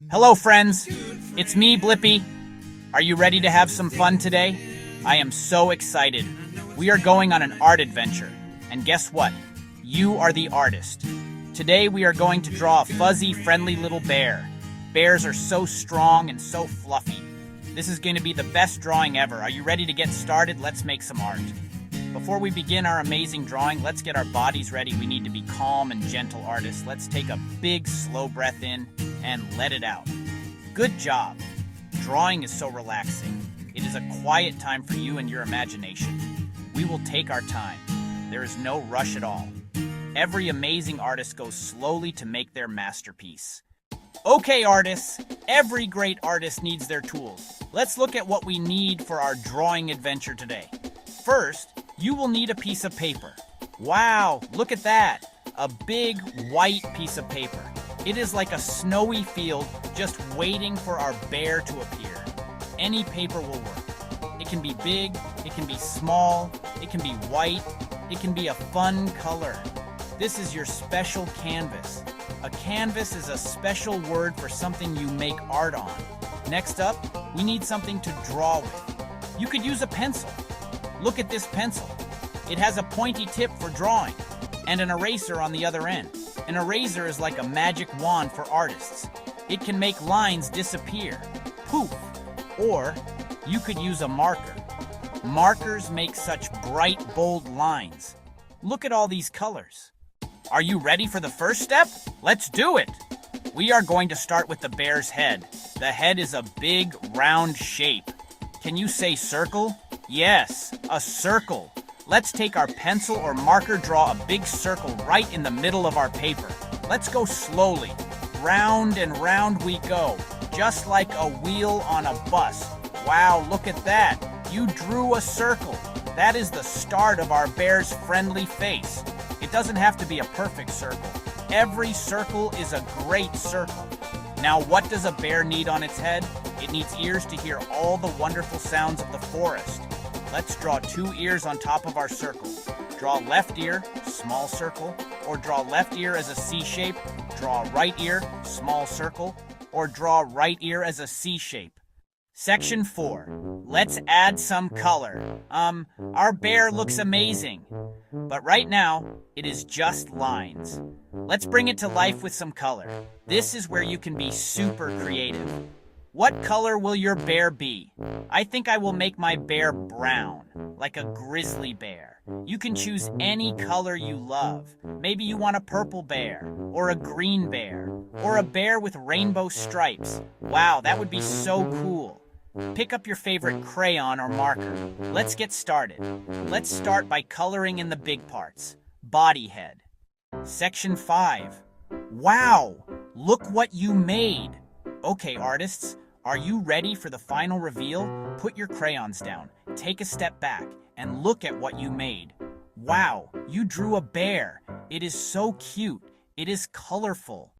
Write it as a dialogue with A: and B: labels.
A: Hello, friends. It's me, Blippi. Are you ready to have some fun today? I am so excited. We are going on an art adventure. And guess what? You are the artist. Today we are going to draw a fuzzy, friendly little bear. Bears are so strong and so fluffy. This is going to be the best drawing ever. Are you ready to get started? Let's make some art. Before we begin our amazing drawing, let's get our bodies ready. We need to be calm and gentle artists. Let's take a big, slow breath in and let it out. Good job. Drawing is so relaxing. It is a quiet time for you and your imagination. We will take our time. There is no rush at all. Every amazing artist goes slowly to make their masterpiece. Okay, artists, every great artist needs their tools. Let's look at what we need for our drawing adventure today. First, you will need a piece of paper. Wow, look at that! A big white piece of paper. It is like a snowy field just waiting for our bear to appear. Any paper will work. It can be big, it can be small, it can be white, it can be a fun color. This is your special canvas. A canvas is a special word for something you make art on. Next up, we need something to draw with. You could use a pencil. Look at this pencil. It has a pointy tip for drawing and an eraser on the other end. An eraser is like a magic wand for artists. It can make lines disappear, poof, or you could use a marker. Markers make such bright, bold lines. Look at all these colors. Are you ready for the first step? Let's do it! We are going to start with the bear's head. The head is a big, round shape. Can you say circle? Yes, a circle. Let's take our pencil or marker, draw a big circle right in the middle of our paper. Let's go slowly. Round and round we go, just like a wheel on a bus. Wow, look at that. You drew a circle. That is the start of our bear's friendly face. It doesn't have to be a perfect circle. Every circle is a great circle. Now, what does a bear need on its head? It needs ears to hear all the wonderful sounds of the forest. Let's draw 2 ears on top of our circle. Draw left ear, small circle, or draw left ear as a C shape, draw right ear, small circle, or draw right ear as a C shape. Section 4. Let's add some color. Our bear looks amazing. But right now, it is just lines. Let's bring it to life with some color. This is where you can be super creative. What color will your bear be? I think I will make my bear brown, like a grizzly bear. You can choose any color you love. Maybe you want a purple bear, or a green bear, or a bear with rainbow stripes. Wow, that would be so cool. Pick up your favorite crayon or marker. Let's get started. Let's start by coloring in the big parts. Body head. Section 5. Wow, look what you made. Okay, artists, are you ready for the final reveal? Put your crayons down, take a step back, and look at what you made. Wow, you drew a bear. It is so cute. It is colorful.